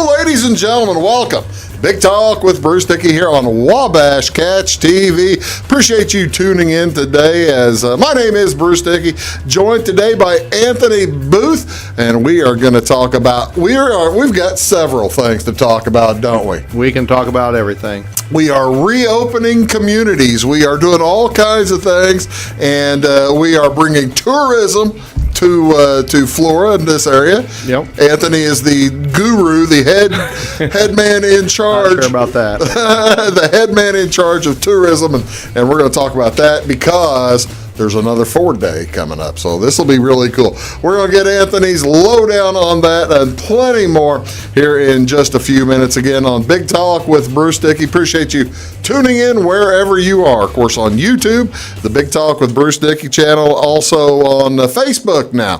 Hello, ladies and gentlemen. Welcome. Big Talk with Bruce Dickey here on Wabash Catch TV. Appreciate you tuning in today. As my name is Bruce Dickey, joined today by Anthony Booth, and we are going to talk about. We've got several things to talk about, don't we? We can talk about everything. We are reopening communities. We are doing all kinds of things, and we are bringing tourism to Florida in this area. Yep. Anthony is the guru, the head man in charge. Not sure about that. The head man in charge of tourism, and we're going to talk about that because there's another Ford Day coming up, so this will be really cool. We're going to get Anthony's lowdown on that and plenty more here in just a few minutes. Again, on Big Talk with Bruce Dickey. Appreciate you tuning in wherever you are. Of course, on YouTube, the Big Talk with Bruce Dickey channel. Also on Facebook now.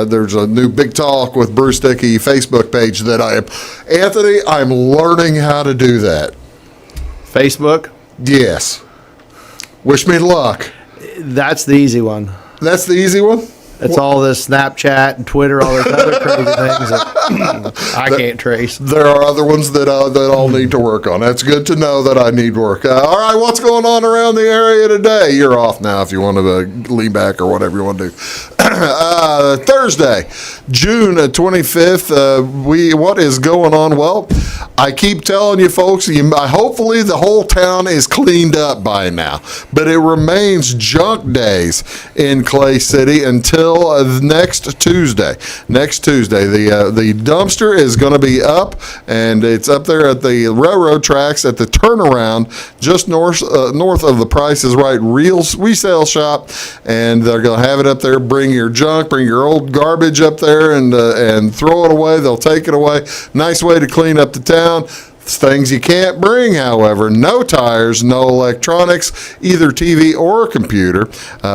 There's a new Big Talk with Bruce Dickey Facebook page that I'm learning how to do that. Facebook? Yes. Wish me luck. That's the easy one. That's the easy one? It's all this Snapchat and Twitter, all those other crazy things that I can't trace. There are other ones that I'll need to work on. That's good to know that I need work. All right, what's going on around the area today? You're off now if you want to lean back or whatever you want to do. Thursday, June 25th. What is going on? Well, I keep telling you folks, hopefully the whole town is cleaned up by now, but it remains junk days in Clay City until next Tuesday. Next Tuesday, the dumpster is going to be up, and it's up there at the railroad tracks at the turnaround just north of the Price is Right resale shop, and they're going to have it up there. Bring your junk, bring your old garbage up there and throw it away. They'll take it away. Nice way to clean up the town. Things you can't bring, however: no tires, no electronics, either TV or computer,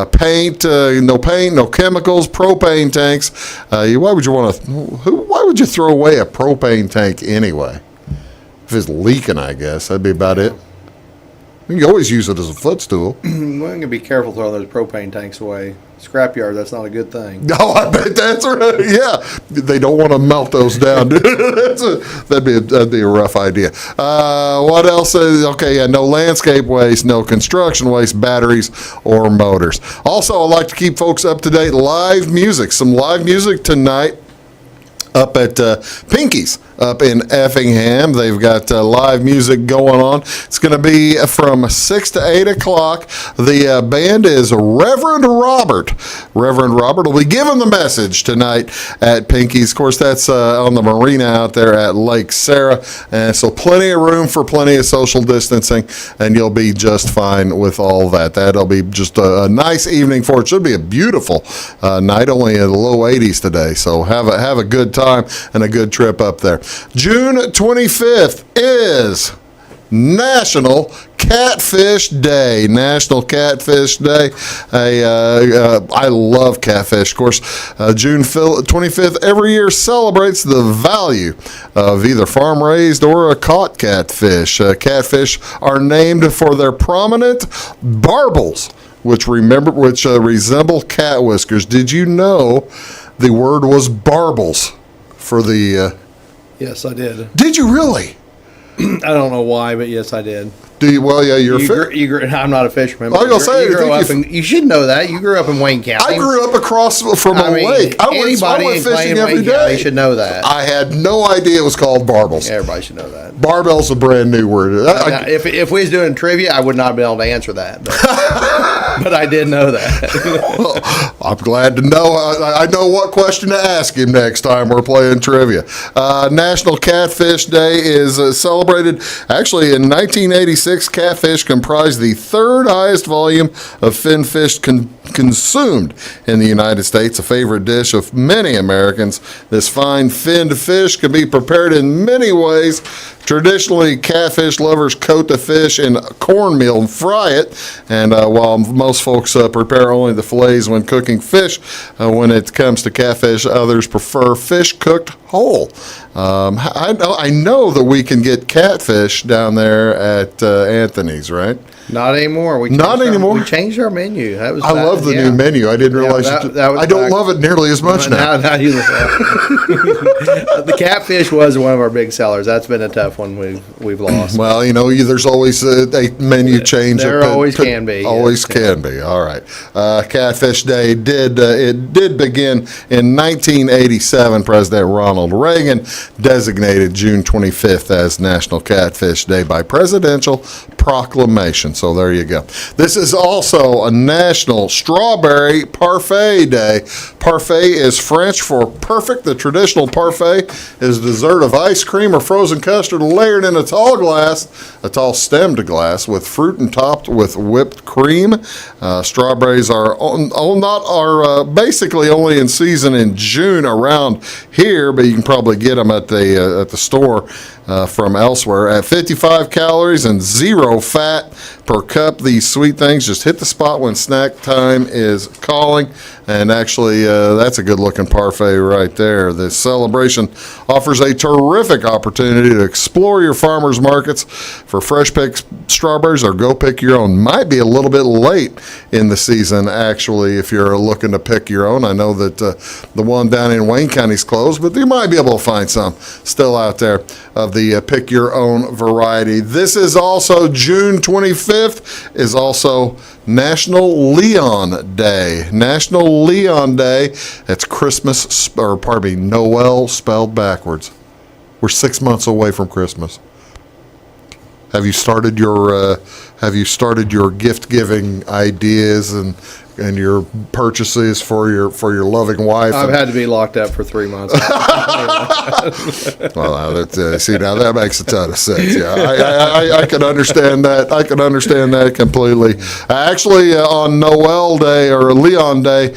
paint, no chemicals, propane tanks. Why would you throw away a propane tank anyway? If it's leaking, I guess that'd be about it. You can always use it as a footstool. We're going to be careful throwing those propane tanks away. Scrapyard, that's not a good thing. Oh, I bet that's right. Yeah, they don't want to melt those down. That'd be a rough idea. What else? No landscape waste, no construction waste, batteries or motors. Also, I'd like to keep folks up to date. Live music, some live music tonight up at Pinky's up in Effingham. They've got live music going on. It's going to be from 6 to 8 o'clock. The band is Reverend Robert. Reverend Robert will be giving the message tonight at Pinky's. Of course, that's on the marina out there at Lake Sarah. And so plenty of room for plenty of social distancing, and you'll be just fine with all that. That'll be just a nice evening for it. Should be a beautiful night, only in the low 80s today. So have a good time and a good trip up there. June 25th is National Catfish Day. National Catfish Day. I love catfish. Of course, June 25th every year celebrates the value of either farm-raised or a caught catfish. Catfish are named for their prominent barbels, which resemble cat whiskers. Did you know the word was barbels for the... Yes, I did. Did you really? I don't know why, but yes, I did. Do you? Well, yeah, I'm not a fisherman. I was going to say, you should know that. You grew up in Wayne County. I grew up across from a lake. I went fishing every day. They should know that. I had no idea it was called barbels. Yeah, everybody should know that. Barbel's a brand new word. If we was doing trivia, I would not have been able to answer that. But I did know that. Well, I'm glad to know. I know what question to ask him next time we're playing trivia. National Catfish Day is celebrated actually in 1986. Catfish comprised the third highest volume of finned fish consumed in the United States, a favorite dish of many Americans. This fine finned fish can be prepared in many ways. Traditionally, catfish lovers coat the fish in cornmeal and fry it, and while most folks prepare only the fillets when cooking fish, when it comes to catfish, others prefer fish cooked whole. I know that we can get catfish down there at Anthony's, right? Not anymore. We changed our menu. I love the new menu. I didn't realize. I don't love it nearly as much now. The catfish was one of our big sellers. That's been a tough one we've lost. Well, there's always a menu change. There always can be. Always can be. All right. Catfish Day did begin in 1987. President Ronald Reagan designated June 25th as National Catfish Day by presidential proclamation. So there you go. This is also a National Strawberry Parfait Day. Parfait is French for perfect. The traditional parfait is a dessert of ice cream or frozen custard layered in a tall stemmed glass with fruit and topped with whipped cream. Strawberries are basically only in season in June around here, but you can probably get them at the store from elsewhere. At 55 calories and 0 fat per cup, these sweet things just hit the spot when snack time is calling. And actually, that's a good-looking parfait right there. This celebration offers a terrific opportunity to explore your farmers markets for fresh-picked strawberries, or go pick your own. Might be a little bit late in the season, actually, if you're looking to pick your own. I know that the one down in Wayne County is closed, but you might be able to find some still out there of the pick-your-own variety. This is also June 25th, is also National Leon Day. National Leon Day. It's Noel spelled backwards. We're 6 months away from Christmas. Have you started your gift giving ideas and your purchases for your loving wife? I've had to be locked up for 3 months. Well, now that makes a ton of sense. Yeah, I can understand that. I can understand that completely. Actually, on Noel Day or Leon Day,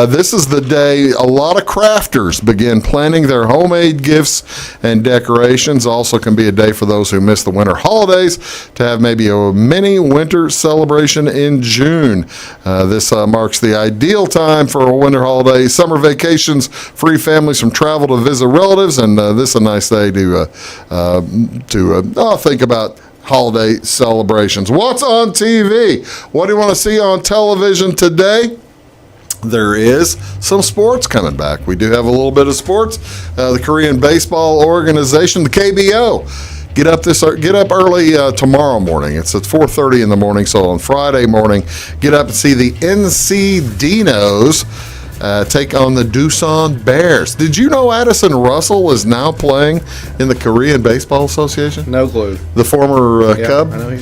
this is the day a lot of crafters begin planning their homemade gifts and decorations. Also can be a day for those who miss the winter holidays to have maybe a mini winter celebration in June. This marks the ideal time for a winter holiday, summer vacations, free families from travel to visit relatives, and this is a nice day to think about holiday celebrations. What's on TV? What do you want to see on television today? There is some sports coming back. We do have a little bit of sports. The Korean Baseball Organization, the KBO. Get up early tomorrow morning. It's at 4:30 in the morning. So on Friday morning, get up and see the NC Dinos take on the Doosan Bears. Did you know Addison Russell is now playing in the Korean Baseball Association? No clue. The former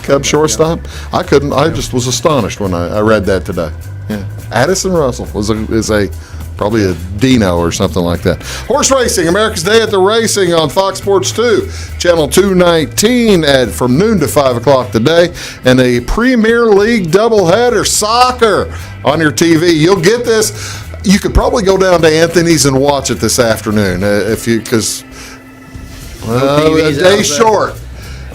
Cub shortstop. Yeah. I couldn't. I just was astonished when I read that today. Yeah, Addison Russell is probably a Dino or something like that. Horse racing, America's Day at the Racing on Fox Sports 2, Channel 219 from noon to 5 o'clock today, and a Premier League doubleheader, soccer, on your TV. You'll get this. You could probably go down to Anthony's and watch it this afternoon because a day short.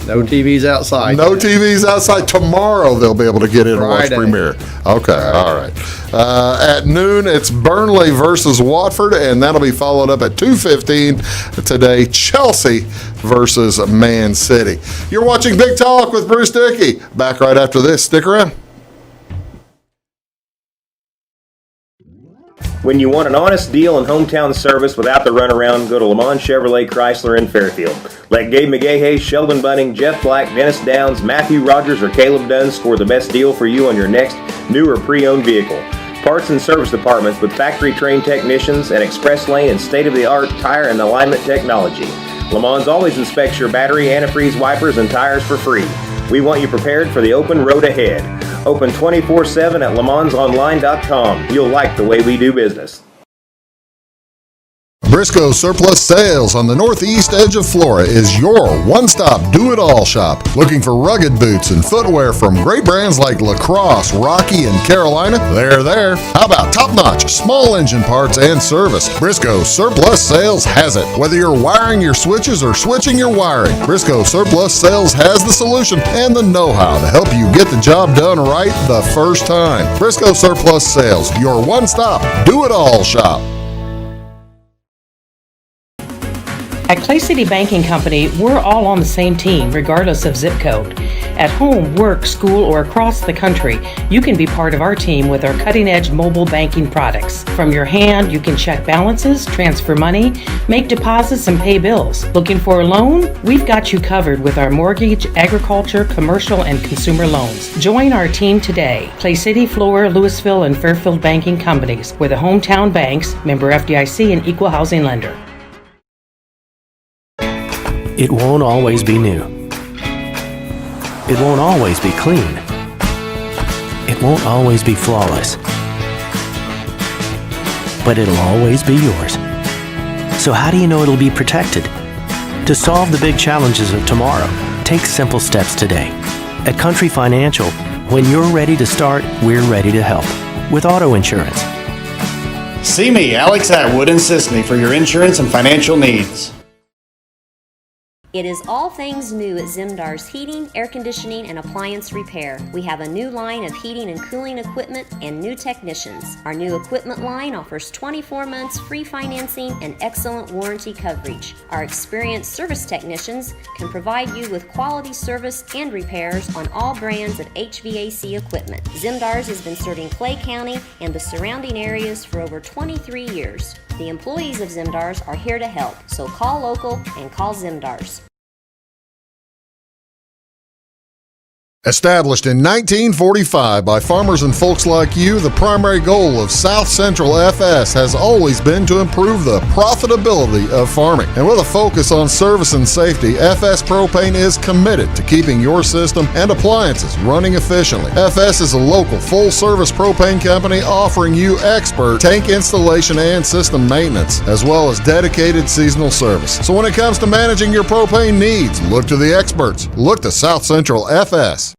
No TVs outside. No TVs outside. Tomorrow they'll be able to get in and watch Premier. Okay, all right. At noon, it's Burnley versus Watford, and that'll be followed up at 2:15 today, Chelsea versus Man City. You're watching Big Talk with Bruce Dickey. Back right after this. Stick around. When you want an honest deal and hometown service without the runaround, go to Lamont Chevrolet Chrysler in Fairfield. Let Gabe McGahey, Sheldon Bunning, Jeff Black, Dennis Downs, Matthew Rogers, or Caleb Dunn score the best deal for you on your next new or pre-owned vehicle. Parts and service departments with factory-trained technicians and express lane and state-of-the-art tire and alignment technology. Lamont always inspects your battery, antifreeze, wipers, and tires for free. We want you prepared for the open road ahead. Open 24/7 at LeMansOnline.com. You'll like the way we do business. Briscoe Surplus Sales on the northeast edge of Flora is your one-stop do-it-all shop. Looking for rugged boots and footwear from great brands like Lacrosse, Rocky, and Carolina? They're there. How about top-notch small engine parts and service? Briscoe Surplus Sales has it. Whether you're wiring your switches or switching your wiring, Briscoe Surplus Sales has the solution and the know-how to help you get the job done right the first time. Briscoe Surplus Sales, your one-stop do-it-all shop. At Clay City Banking Company, we're all on the same team, regardless of zip code. At home, work, school, or across the country, you can be part of our team with our cutting-edge mobile banking products. From your hand, you can check balances, transfer money, make deposits, and pay bills. Looking for a loan? We've got you covered with our mortgage, agriculture, commercial, and consumer loans. Join our team today. Clay City, Flora, Louisville, and Fairfield Banking Companies. We're the hometown banks, member FDIC, and equal housing lender. It won't always be new. It won't always be clean. It won't always be flawless. But it'll always be yours. So how do you know it'll be protected? To solve the big challenges of tomorrow, take simple steps today. At Country Financial, when you're ready to start, we're ready to help. With auto insurance. See me, Alex Atwood, and Sisney for your insurance and financial needs. It is all things new at Zimdar's Heating, Air Conditioning, and Appliance Repair. We have a new line of heating and cooling equipment and new technicians. Our new equipment line offers 24 months free financing and excellent warranty coverage. Our experienced service technicians can provide you with quality service and repairs on all brands of HVAC equipment. Zimdar's has been serving Clay County and the surrounding areas for over 23 years. The employees of Zimdar's are here to help, so call local and call Zimdar's. Established in 1945 by farmers and folks like you, the primary goal of South Central FS has always been to improve the profitability of farming. And with a focus on service and safety, FS Propane is committed to keeping your system and appliances running efficiently. FS is a local full-service propane company offering you expert tank installation and system maintenance, as well as dedicated seasonal service. So when it comes to managing your propane needs, look to the experts. Look to South Central FS.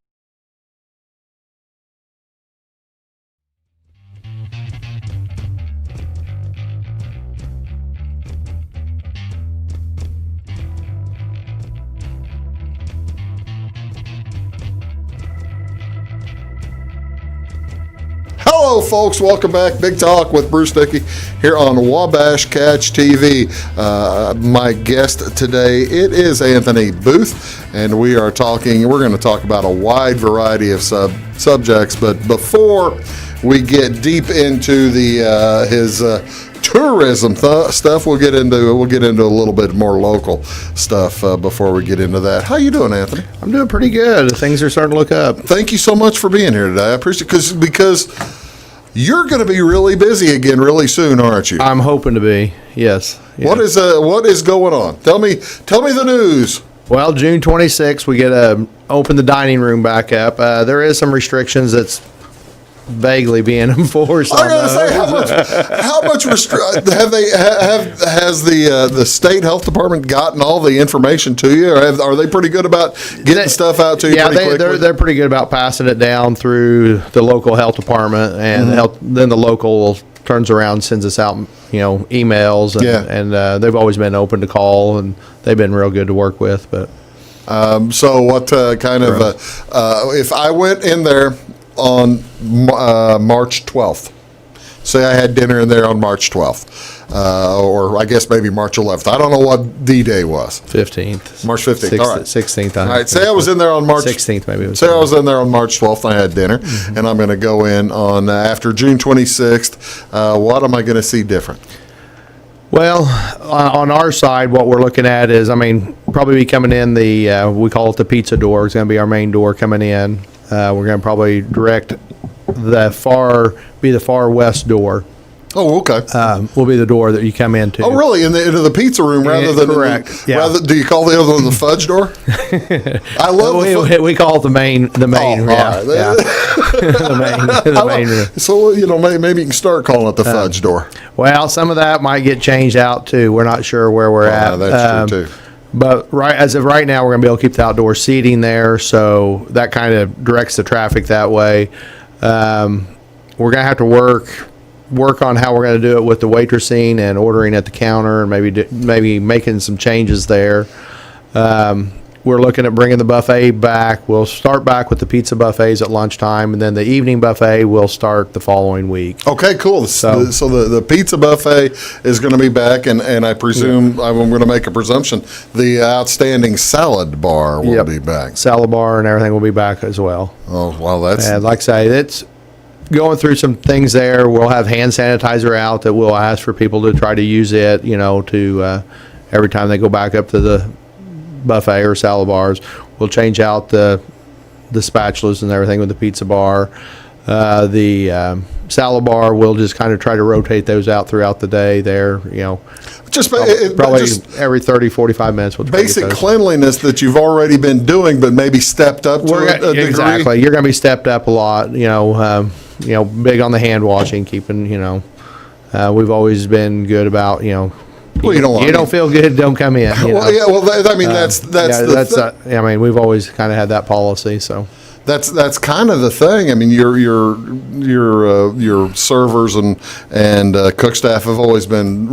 Hello, folks. Welcome back. Big Talk with Bruce Dickey here on Wabash Catch TV. My guest today, it is Anthony Booth, and we're going to talk about a wide variety of subjects. But before we get deep into his tourism stuff, we'll get into a little bit more local stuff before we get into that. How you doing, Anthony? I'm doing pretty good. Things are starting to look up. Thank you so much for being here today. I appreciate it because you're going to be really busy again really soon, aren't you? I'm hoping to be. Yes. Yeah. What is going on? Tell me the news. Well, June 26th, we get to open the dining room back up. There is some restrictions that's vaguely being enforced. I gotta say, how much has the state health department gotten all the information to you? Or are they pretty good about getting stuff out to you? Yeah, pretty quickly? they're pretty good about passing it down through the local health department, and then the local turns around and sends us out, emails, and they've always been open to call, and they've been real good to work with. But so what kind of if I went in there on March 12th. Say I had dinner in there on March 12th, or I guess maybe March 11th. I don't know what D-Day was. 15th. March 15th. All right. 16th. All right. Say I was in there on March 16th, maybe. Say I was in there on March 12th and I had dinner, and I'm going to go in on after June 26th. What am I going to see different? Well, on our side, what we're looking at is, probably be coming in we call it the pizza door. It's going to be our main door coming in. We're going to probably direct the far west door. Oh, okay. Will be the door that you come into. Oh, really? Into the pizza room rather than correct? Yeah. Do you call the other one the fudge door? I love we call it the main. Oh, yeah. the main room. So maybe you can start calling it the fudge door. Well, some of that might get changed out too. We're not sure where we're at. That's true too. But as of right now, we're going to be able to keep the outdoor seating there, so that kind of directs the traffic that way. We're going to have to work on how we're going to do it with the waitressing and ordering at the counter, and maybe making some changes there. we're looking at bringing the buffet back. We'll start back with the pizza buffets at lunchtime, and then the evening buffet will start the following week. Okay, cool. So the pizza buffet is going to be back, and I presume, I'm going to make a presumption, the outstanding salad bar will be back. Salad bar and everything will be back as well. Oh, well, that's... And like I say, it's going through some things there. We'll have hand sanitizer out that we'll ask for people to try to use it, to every time they go back up to the buffet or salad bars. We'll change out the spatulas and everything with the pizza bar. The salad bar, we'll just kind of try to rotate those out throughout the day there, probably every 30, 45 minutes. We'll try basic cleanliness that you've already been doing, but maybe stepped up to a degree. Exactly. You're going to be stepped up a lot, big on the hand washing, keeping, we've always been good about, Well, you don't feel good, don't come in. We've always kind of had that policy, so. That's kind of the thing. I mean, your servers and cook staff have always been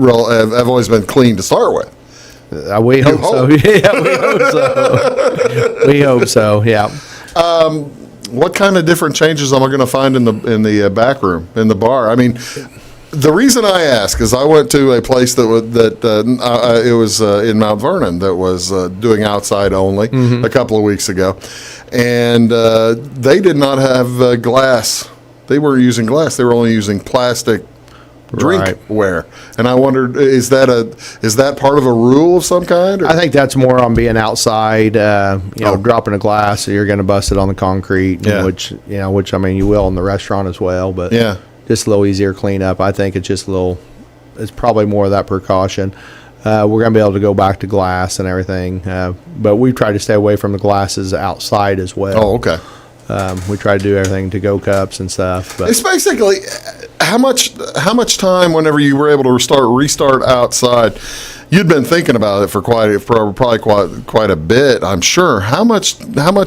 clean to start with. We hope so. Yeah, we hope so. We hope so. Yeah. What kind of different changes am I going to find in the back room, in the bar? I mean, the reason I ask is I went to a place it was in Mount Vernon that was doing outside only a couple of weeks ago, and they did not have glass. They weren't using glass. They were only using plastic drinkware. And I wondered, is that part of a rule of some kind? Or? I think that's more on being outside. Dropping a glass, so you're going to bust it on the concrete, which I mean you will in the restaurant as well. But just a little easier cleanup. I think it's probably more of that precaution. We're going to be able to go back to glass and everything, but we try to stay away from the glasses outside as well. Oh, okay. We try to do everything to go cups and stuff. But it's basically how much time whenever you were able to restart outside. You'd been thinking about it for probably quite a bit, I'm sure. How much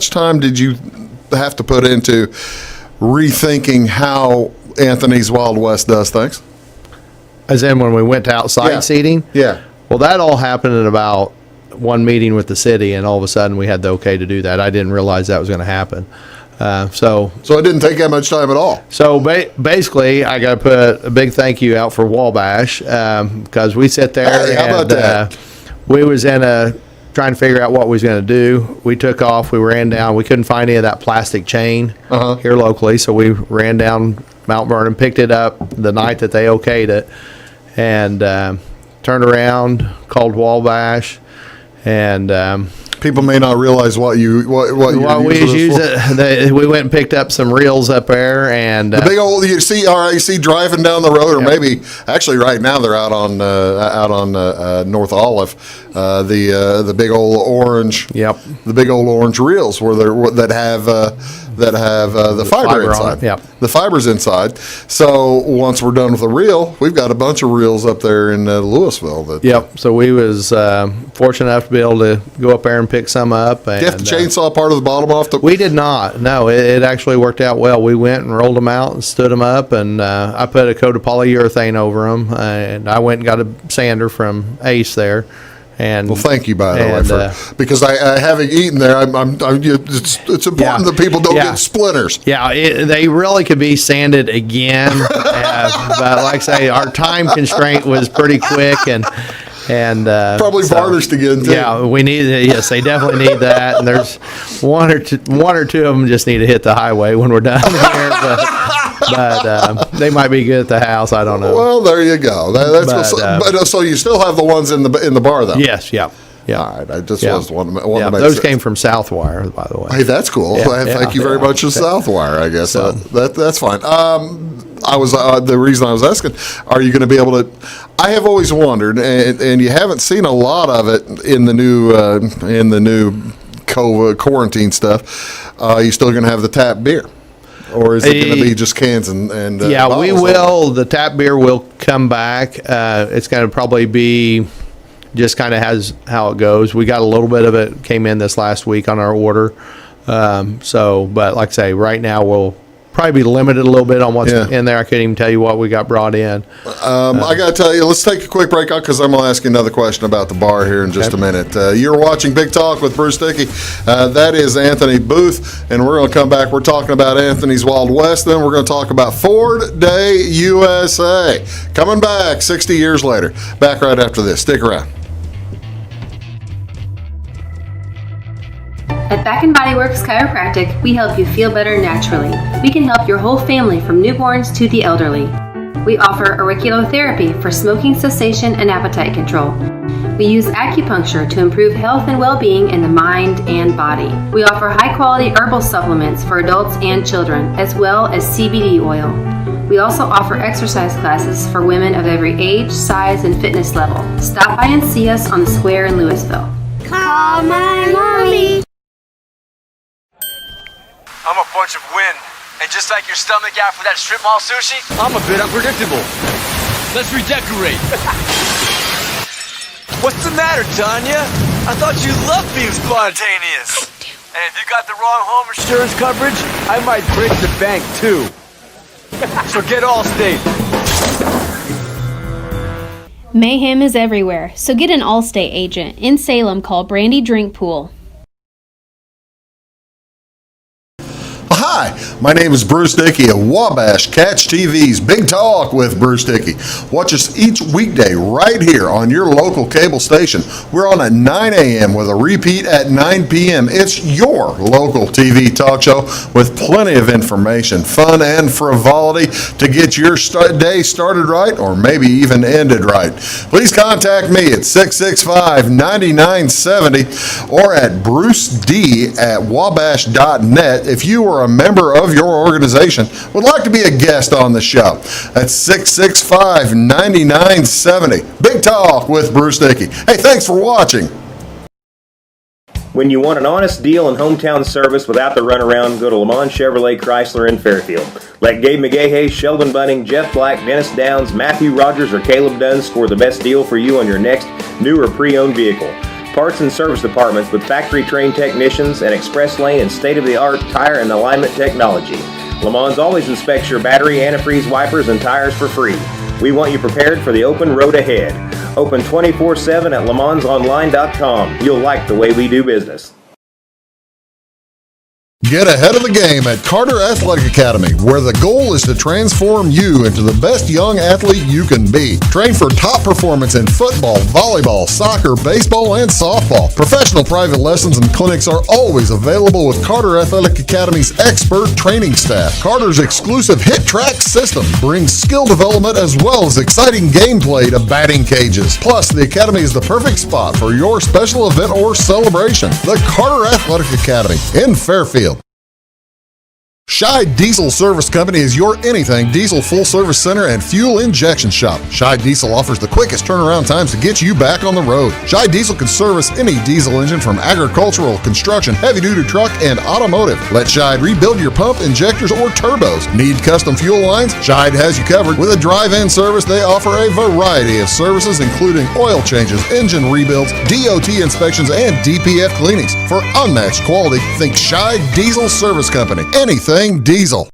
time did you have to put into rethinking how Anthony's Wild West does things? As in when we went to outside seating? Yeah. Well, that all happened in about one meeting with the city, and all of a sudden we had the okay to do that. I didn't realize that was going to happen. So it didn't take that much time at all. So basically, I got to put a big thank you out for Wabash, because we sit there. Hey, how about that? We was trying to figure out what we was going to do. We took off. We ran down. We couldn't find any of that plastic chain here locally, so we ran down Mount Vernon, picked it up the night that they okayed it, and turned around, called Wabash, and people may not realize what you use it. We went and picked up some reels up there, and the big old you see driving down the road, or maybe actually right now they're out on North Olive, the big old orange. Yep. The big old orange reels that have the fiber inside. Yep. The fiber's inside. So once we're done with the reel, we've got a bunch of reels up there in Louisville. Yep. So we was fortunate enough to be able to go up there and pick some up. And, did you have to chainsaw part of the bottom off? We did not. No, it actually worked out well. We went and rolled them out and stood them up, and I put a coat of polyurethane over them, and I went and got a sander from Ace there. And, well, thank you, by the way, because I having eaten there, it's important that people don't get splinters. Yeah, they really could be sanded again, but like I say, our time constraint was pretty quick, and probably varnish again too. Yeah, we need. Yes, they definitely need that. And there's one or two of them just need to hit the highway when we're done here, but they might be good at the house. I don't know. Well, there you go. So you still have the ones in the bar though. Yes. Yeah. Yeah. All right. I just was one to make those sense. came from Southwire, by the way. Hey, that's cool. Thank you very much to Southwire. I guess so, that's fine. I was the reason I was asking, are you going to be able to? I have always wondered, and you haven't seen a lot of it in the new COVID quarantine stuff. Are you still going to have the tap beer, or is it going to be just cans and yeah, we will. The tap beer will come back. It's going to probably be just kind of how it goes. We got a little bit of it came in this last week on our order. But like I say, right now probably be limited a little bit on what's Yeah. in there. I couldn't even tell you what we got brought in. I got to tell you, let's take a quick break out because I'm going to ask you another question about the bar here in just a minute. You're watching Big Talk with Bruce Dickey. That is Anthony Booth, and we're going to come back. We're talking about Anthony's Wild West, then we're going to talk about Ford Day USA. Coming back 60 years later. Back right after this. Stick around. At Back and Body Works Chiropractic, we help you feel better naturally. We can help your whole family from newborns to the elderly. We offer auriculotherapy for smoking cessation and appetite control. We use acupuncture to improve health and well-being in the mind and body. We offer high-quality herbal supplements for adults and children, as well as CBD oil. We also offer exercise classes for women of every age, size, and fitness level. Stop by and see us on the square in Louisville. Call my mommy. I'm a bunch of wind. And just like your stomach after that strip mall sushi, I'm a bit unpredictable. Let's redecorate. What's the matter, Tanya? I thought you loved being spontaneous. And if you got the wrong home insurance coverage, I might break the bank too. So get Allstate. Mayhem is everywhere, so get an Allstate agent. In Salem, call Brandy Drink Pool. Hi, my name is Bruce Dickey of Wabash Catch TV's Big Talk with Bruce Dickey. Watch us each weekday right here on your local cable station. We're on at 9 a.m. with a repeat at 9 p.m. It's your local TV talk show with plenty of information, fun, and frivolity to get your day started right or maybe even ended right. Please contact me at 665-9970 or at bruced@wabash.net if you are a member of your organization would like to be a guest on the show. That's 665-9970. Big Talk with Bruce Dickey. Hey, thanks for watching. When you want an honest deal and hometown service without the runaround, go to Lamont Chevrolet Chrysler in Fairfield. Let Gabe McGahey, Sheldon Bunning, Jeff Black, Dennis Downs, Matthew Rogers, or Caleb Dunn score the best deal for you on your next new or pre-owned vehicle. Parts and service departments with factory-trained technicians and express lane and state-of-the-art tire and alignment technology. Lamont always inspects your battery, antifreeze, wipers, and tires for free. We want you prepared for the open road ahead. Open 24/7 at LaMonsOnline.com. You'll like the way we do business. Get ahead of the game at Carter Athletic Academy, where the goal is to transform you into the best young athlete you can be. Train for top performance in football, volleyball, soccer, baseball, and softball. Professional private lessons and clinics are always available with Carter Athletic Academy's expert training staff. Carter's exclusive Hit Track system brings skill development as well as exciting gameplay to batting cages. Plus, the Academy is the perfect spot for your special event or celebration. The Carter Athletic Academy in Fairfield. Scheid Diesel Service Company is your anything diesel full service center and fuel injection shop. Scheid Diesel offers the quickest turnaround times to get you back on the road. Scheid Diesel can service any diesel engine from agricultural, construction, heavy-duty truck, and automotive. Let Scheid rebuild your pump, injectors, or turbos. Need custom fuel lines? Scheid has you covered. With a drive-in service, they offer a variety of services including oil changes, engine rebuilds, DOT inspections, and DPF cleanings. For unmatched quality, think Scheid Diesel Service Company. Anything diesel.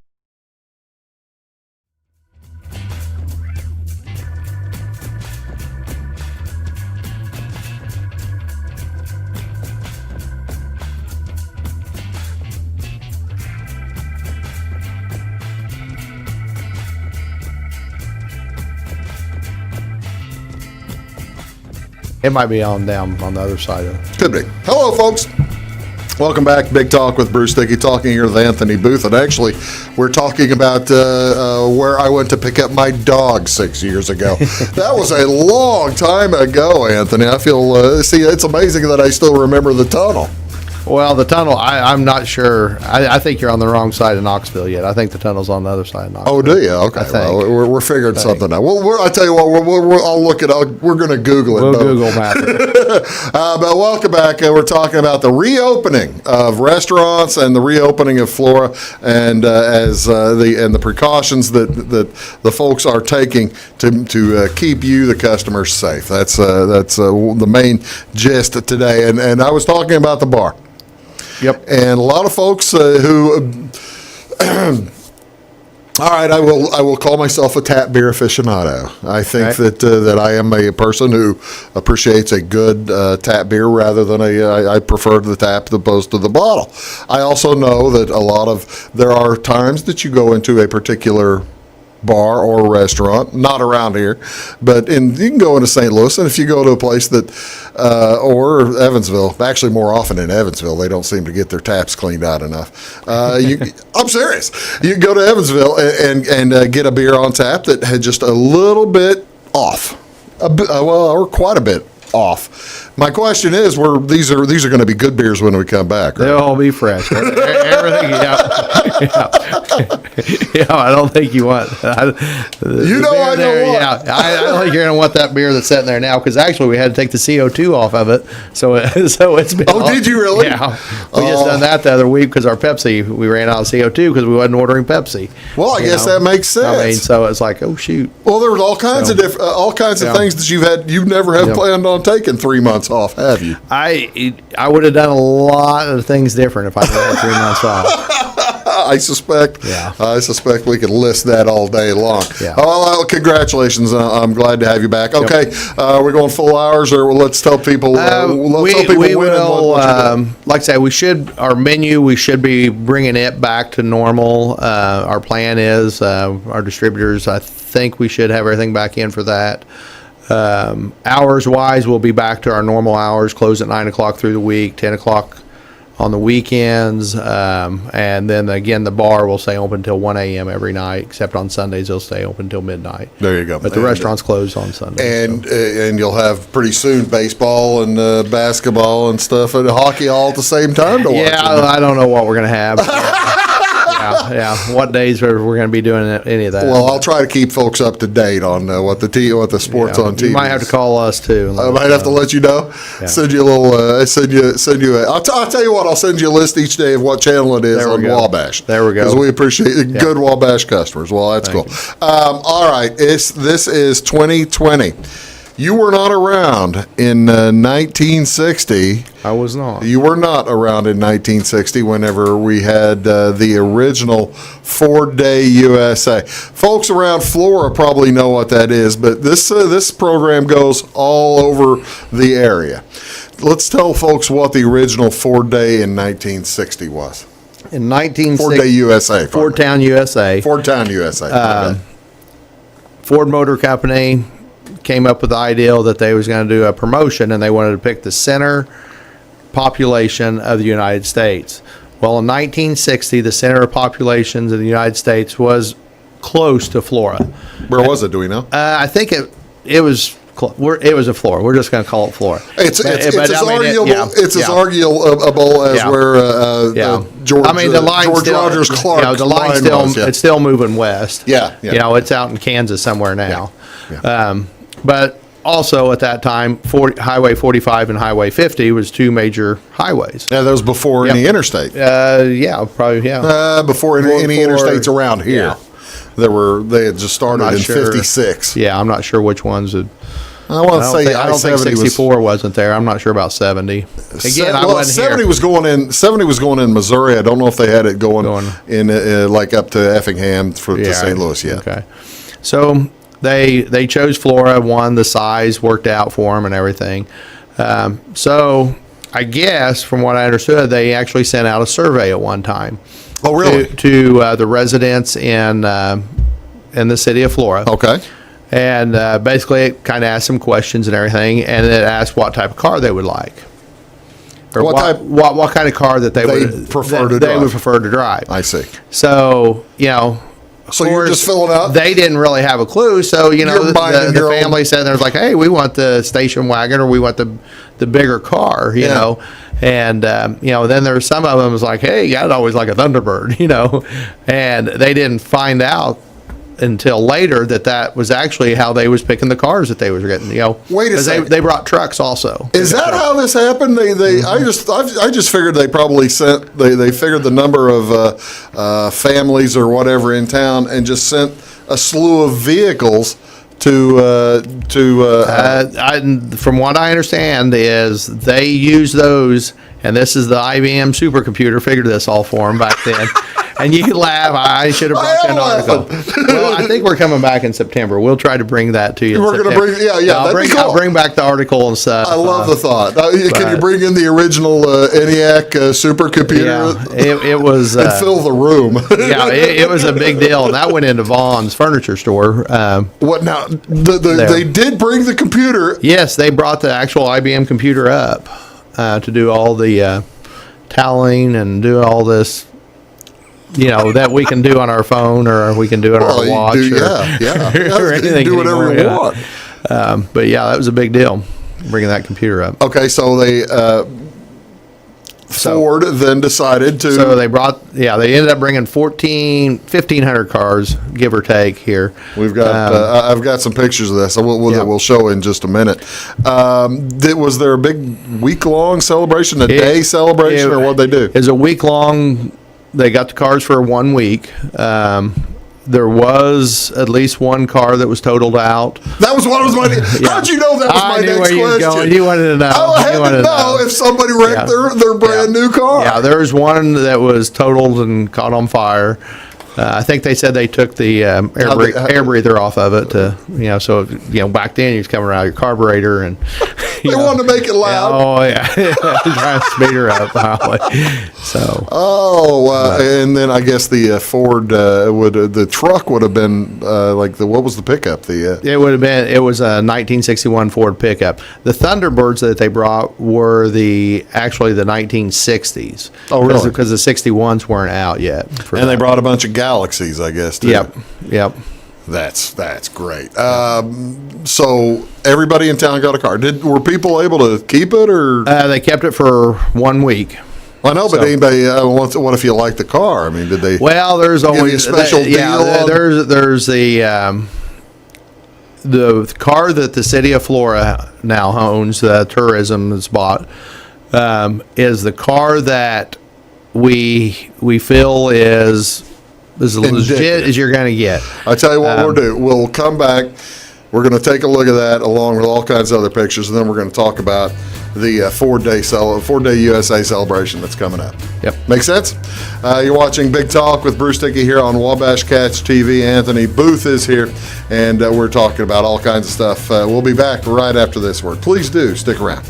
It might be on down on the other side of it. Could be. Hello, folks. Welcome back to Big Talk with Bruce Dickey, talking here with Anthony Booth. And actually, we're talking about where I went to pick up my dog 6 years ago. That was a long time ago, Anthony. I feel, see, it's amazing that I still remember the tunnel. Well, the tunnel, I'm not sure. I think you're on the wrong side of Knoxville yet. I think the tunnel's on the other side of Knoxville. Oh, do you? Okay. Well, we're figuring something out. Well, I tell you what, I'll look it up. We're going to Google it. We'll Google map it. But welcome back. We're talking about the reopening of restaurants and the reopening of Flora, and the precautions that the folks are taking to keep you, the customers, safe. That's the main gist today. And I was talking about the bar. Yep. And a lot of folks who All right, I will call myself a tap beer aficionado. I think that I am a person who appreciates a good tap beer rather than I prefer the tap as opposed to the bottle. I also know that there are times that you go into a particular bar or restaurant, not around here, but you can go into St. Louis, and if you go to a place that, or Evansville, actually more often in Evansville, they don't seem to get their taps cleaned out enough. I'm serious. You can go to Evansville and get a beer on tap that had just a little bit off, or quite a bit off. My question is, these are going to be good beers when we come back, right? They'll all be fresh. Everything, I don't think you want. I know what. Yeah, I don't think you're going to want that beer that's sitting there now, because actually we had to take the CO2 off of it. So it's been. Oh, did you really? Yeah. We just done that the other week because our Pepsi, we ran out of CO2 because we wasn't ordering Pepsi. Well, I guess that makes sense. I mean, so it's like, oh shoot. Well, there was all kinds of things that you never have planned on taking 3 months off, have you? I would have done a lot of things different if I had 3 months off. I suspect we could list that all day long. Yeah. Well, congratulations. I'm glad to have you back. Okay, we're going full hours, or let's tell people. We will, like I said, our menu, we should be bringing it back to normal. Our plan is, our distributors, I think we should have everything back in for that. Hours wise, we'll be back to our normal hours, close at 9 o'clock through the week, 10 o'clock on the weekends, and then again the bar will stay open until 1 a.m. every night, except on Sundays they'll stay open until midnight. There you go. But the restaurant's closed on Sunday. And you'll have pretty soon baseball and basketball and stuff and hockey all at the same time to watch. Yeah, I don't know what we're gonna have. Yeah. What days are we going to be doing any of that? Well, I'll try to keep folks up to date on what the sports on TV. You might have to call us too. I might have to let you know. Yeah. Send you a little. I'll tell you what. I'll send you a list each day of what channel it is on Wabash. There we go. Because we appreciate good Wabash customers. Well, that's cool. All right. This is 2020. You were not around in 1960. I was not. You were not around in 1960 whenever we had the original 4-Day USA. Folks around Florida probably know what that is, but this program goes all over the area. Let's tell folks what the original 4-Day in 1960 was. In 1960. 4-Day USA. Ford-Town USA. Ford-Town USA. Ford Motor Company came up with the idea that they was going to do a promotion, and they wanted to pick the center population of the United States. Well, in 1960, the center of populations of the United States was close to Florida. Where was it? Do we know? I think it was in Florida. We're just going to call it Florida. It's as arguable as where George Rogers Clark. The line it's still moving west. Yeah. It's out in Kansas somewhere now. Yeah. But also at that time, Highway 45 and Highway 50 was two major highways. Yeah, that was before any interstate. Probably. Before any interstates around here. Yeah. They had just started in 56. Yeah, I'm not sure which ones. I don't think 64 wasn't there. I'm not sure about 70. Again, 70 was going in. 70 was going in Missouri. I don't know if they had it going in like up to Effingham to St. Louis yet. Okay, so they chose Florida. One, the size worked out for them and everything. So I guess from what I understood, they actually sent out a survey at one time. Oh, really? To the residents in the city of Florida. Okay. And basically, it kind of asked some questions and everything, and it asked what type of car they would like, or what kind of car that they would prefer to drive. I see. So so you're just filling out. They didn't really have a clue. So the family said there's like, hey, we want the station wagon, or we want the bigger car. You know. And then there were some of them was like, hey, I'd always like a Thunderbird. And they didn't find out until later that was actually how they was picking the cars that they was getting. Wait a second. They brought trucks also. Is that how this happened? I just figured they probably they figured the number of families or whatever in town and just sent a slew of vehicles from what I understand is they use those, and this is the IBM supercomputer figured this all for them back then. And you can laugh. I should have brought you an article. Well, I think we're coming back in September. We'll try to bring that to you. We're going to bring, I'll bring back the article and stuff. I love the thought. Can you bring in the original ENIAC supercomputer? Yeah, it was. And fill the room. Yeah, it was a big deal, and that went into Vaughn's furniture store. What now? They did bring the computer. Yes, they brought the actual IBM computer up to do all the tallying and do all this. That we can do on our phone or we can do it on our watch. Or anything. Do whatever you want. But yeah, that was a big deal, bringing that computer up. Okay, so they Ford then decided to. So they ended up bringing 1,500 cars, give or take. Here we've got. I've got some pictures of this. So we'll show in just a minute. Was there a big week-long celebration, day celebration, or what they do? It's a week-long. They got the cars for 1 week. There was at least one car that was totaled out. That was what was my. How'd you know that was my next question? You wanted to know. I had to know if somebody wrecked their brand new car. Yeah, there was one that was totaled and caught on fire. I think they said they took the air breather off of it so back then you was coming around your carburetor and they wanted to make it loud. Trying to speed her up probably. So. And then I guess the Ford the truck would have been what was the pickup? It would have been. It was a 1961 Ford pickup. The Thunderbirds that they brought were actually the 1960s. Oh, really? Because the 61s weren't out yet. They brought a bunch of Galaxies, I guess, too. Yep. That's great. So everybody in town got a car. Were people able to keep it, or they kept it for 1 week? I know, but anybody? What if you like the car? I mean, did they? Well, there's always a special deal. Yeah, there's the car that the city of Flora now owns. Tourism has bought is the car that we feel is as legit as you're going to get. I tell you what we'll do. We'll come back. We're going to take a look at that along with all kinds of other pictures, and then we're going to talk about the 4-day USA celebration that's coming up. Yep. Make sense? You're watching Big Talk with Bruce Dickey here on Wabash Cats TV. Anthony Booth is here, and we're talking about all kinds of stuff. We'll be back right after this word. Please do stick around.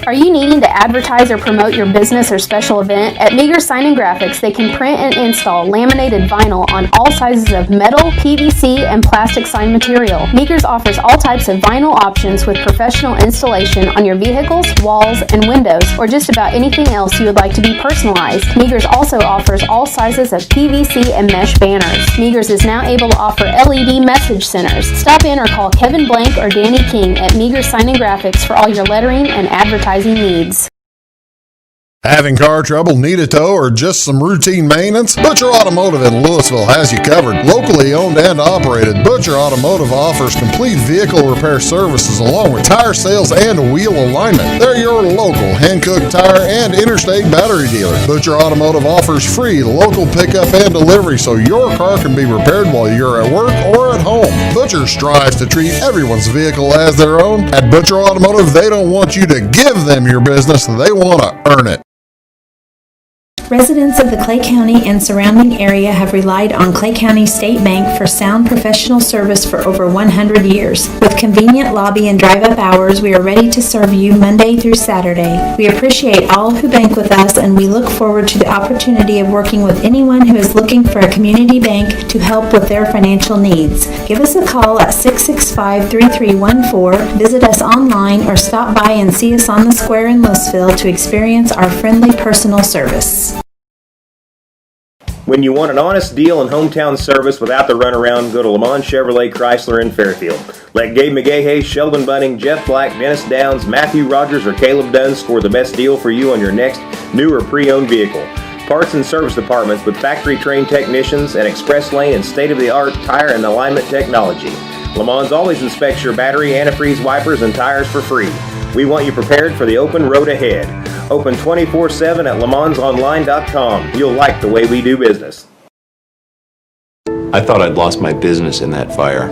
Are you needing to advertise or promote your business or special event? At Meager Sign and Graphics, they can print and install laminated vinyl on all sizes of metal, PVC, and plastic sign material. Meagers offers all types of vinyl options with professional installation on your vehicles, walls, and windows, or just about anything else you would like to be personalized. Meagers also offers all sizes of PVC and mesh banners. Meagers is now able to offer LED message centers. Stop in or call Kevin Blank or Danny King at Meager Sign and Graphics for all your lettering and advertising needs. Having car trouble, need a tow, or just some routine maintenance? Butcher Automotive in Louisville has you covered. Locally owned and operated, Butcher Automotive offers complete vehicle repair services along with tire sales and wheel alignment. They're your local Hankook tire and interstate battery dealer. Butcher Automotive offers free local pickup and delivery so your car can be repaired while you're at work or at home. Butcher strives to treat everyone's vehicle as their own. At Butcher Automotive, they don't want you to give them your business, they want to earn it. Residents of the Clay County and surrounding area have relied on Clay County State Bank for sound professional service for over 100 years. With convenient lobby and drive-up hours, we are ready to serve you Monday through Saturday. We appreciate all who bank with us, and we look forward to the opportunity of working with anyone who is looking for a community bank to help with their financial needs. Give us a call at 665-3314, visit us online, or stop by and see us on the square in Louisville to experience our friendly personal service. When you want an honest deal and hometown service without the runaround, go to Lamont Chevrolet Chrysler in Fairfield. Let Gabe McGahey, Sheldon Bunning, Jeff Black, Dennis Downs, Matthew Rogers, or Caleb Dunn score the best deal for you on your next new or pre-owned vehicle. Parts and service departments with factory-trained technicians and express lane and state-of-the-art tire and alignment technology. Lamont always inspects your battery, antifreeze, wipers, and tires for free. We want you prepared for the open road ahead. Open 24/7 at LeMansOnline.com. You'll like the way we do business. I thought I'd lost my business in that fire,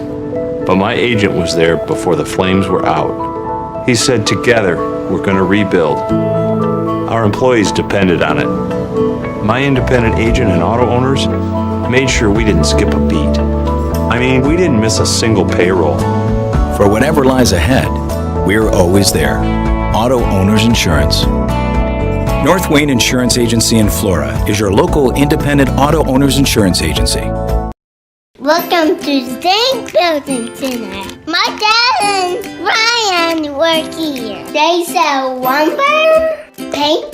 but my agent was there before the flames were out. He said, together, we're going to rebuild. Our employees depended on it. My independent agent and auto owners made sure we didn't skip a beat. I mean, we didn't miss a single payroll. For whatever lies ahead, we're always there. Auto Owners Insurance. North Wayne Insurance Agency in Flora is your local independent auto owners insurance agency. Welcome to Zinc Building Center. My dad and Ryan work here. They sell lumber, paint,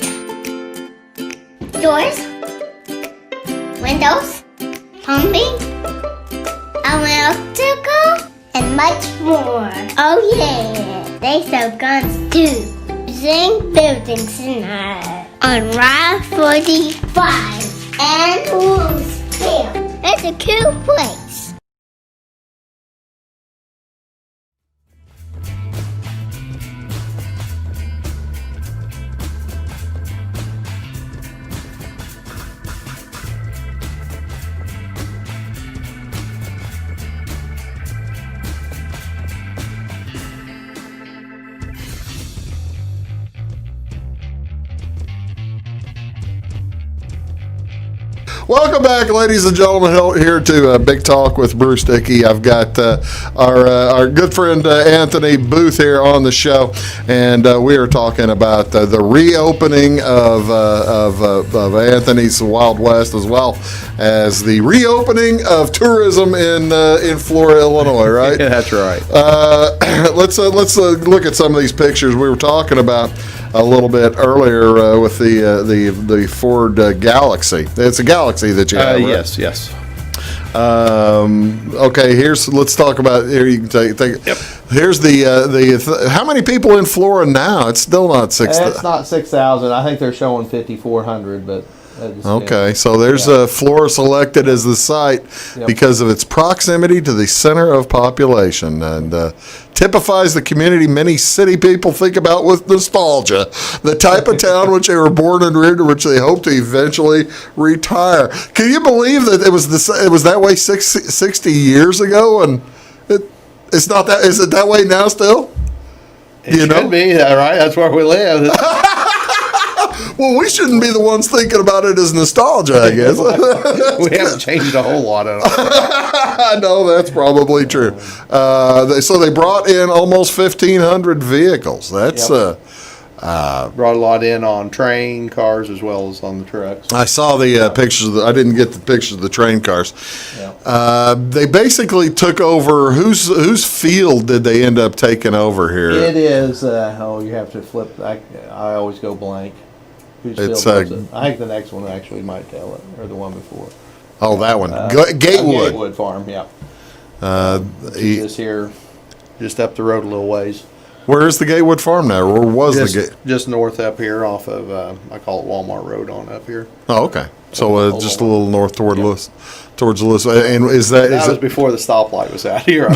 doors, windows, plumbing, electrical, and much more. Oh yeah, they sell guns too. Zinc Building Center on Route 45 and Louisville. It's a cool place. Welcome back, ladies and gentlemen, here to Big Talk with Bruce Dickey. I've got our good friend Anthony Booth here on the show, and we are talking about the reopening of Anthony's Wild West, as well as the reopening of tourism in Flora, Illinois. Right? Yeah, that's right. Let's look at some of these pictures we were talking about a little bit earlier with the Ford Galaxy. It's a Galaxy that you have, right? Yes. Okay, let's talk about here. You can take. Yep. Here's how many people in Flora now? It's still not 6,000. It's not 6,000. I think they're showing 5,400, but. Okay, so there's Flora selected as the site because of its proximity to the center of population and typifies the community many city people think about with nostalgia, the type of town which they were born and reared, to which they hope to eventually retire. Can you believe that it was that way 60 years ago, and it's not that? Is it that way now still? It should be, right? That's where we live. Well, we shouldn't be the ones thinking about it as nostalgia, I guess. We haven't changed a whole lot at all. I know that's probably true. So they brought in almost 1,500 vehicles. That's brought a lot in on train cars as well as on the trucks. I saw the pictures. I didn't get the pictures of the train cars. They basically took over. Whose field did they end up taking over here? It is. You have to flip. I always go blank. Whose field was it? I think the next one actually might tell it, or the one before. Oh, that one. Gatewood. Gatewood Farm. Yeah. Just here, just up the road a little ways. Where is the Gatewood Farm now, or was the gate? Just north up here, off of I call it Walmart Road on up here. Oh, okay. So just a little north towards Lewis. And is that was before the stoplight was out here.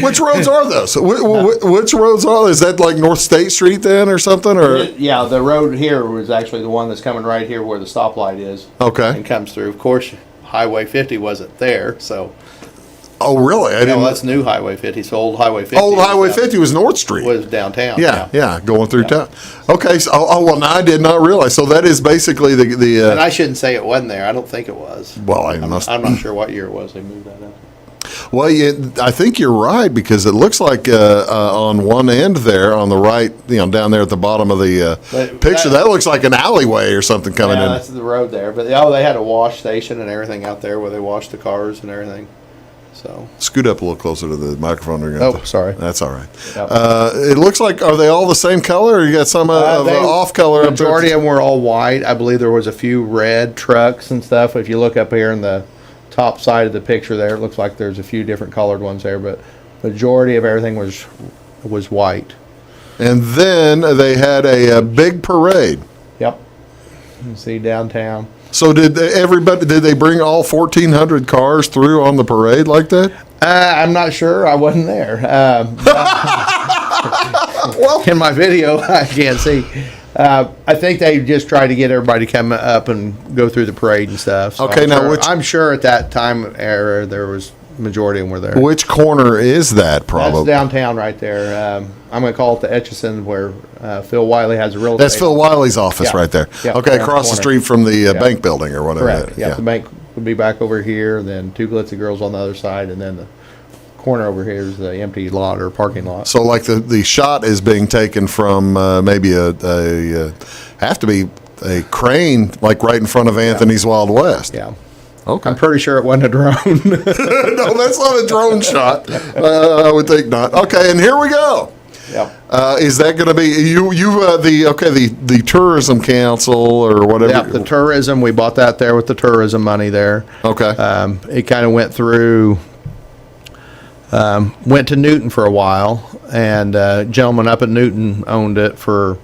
Which roads are those? Which roads are those? Is that like North State Street then, or something? Or yeah, the road here was actually the one that's coming right here where the stoplight is. Okay. And comes through. Of course, Highway 50 wasn't there, so. Oh, really? I didn't. That's new Highway 50. So old Highway 50. Old Highway 50 was North Street. Was downtown. Yeah, going through town. Okay. So, well, no, I did not realize. So that is basically the. And I shouldn't say it wasn't there. I don't think it was. Well, I'm not sure what year it was they moved that up. Well, I think you're right, because it looks like on one end there, on the right, down there at the bottom of the picture, that looks like an alleyway or something coming in. Yeah, that's the road there. But they had a wash station and everything out there where they washed the cars and everything. So scoot up a little closer to the microphone. Sorry. That's all right. Yep. It looks like, are they all the same color, or you got some off color? The majority of them were all white. I believe there was a few red trucks and stuff. If you look up here in the top side of the picture there, it looks like there's a few different colored ones there, but majority of everything was white. And then they had a big parade. Yep. You see downtown. So did they bring all 1,400 cars through on the parade like that? I'm not sure. I wasn't there. Well, in my video, I can't see. I think they just tried to get everybody to come up and go through the parade and stuff. So okay, I'm sure at that time era there was majority of them were there. Which corner is that, That's probably? downtown right there. I'm going to call it the Etchison, where Phil Wiley has a real estate. That's Phil Wiley's office Yeah. right there. Yeah, Okay, around across the corner. street from the Yeah. bank building or whatever. Correct. Yeah, the bank would be back over here, then two Glitzy Girls on the other side, and then the corner over here is the empty lot or parking lot. So, like the shot is being taken from maybe have to be a crane, like right in front of Anthony's Wild West. Yeah. Okay. I'm pretty sure it wasn't a drone. No, that's not a drone shot. I would think not. Okay, and here we go. Yep. Is that going to be the tourism council or whatever? Yeah, the tourism, we bought that there with the tourism money there. Okay. It kind of went through, went to Newton for a while, and a gentleman up at Newton owned it for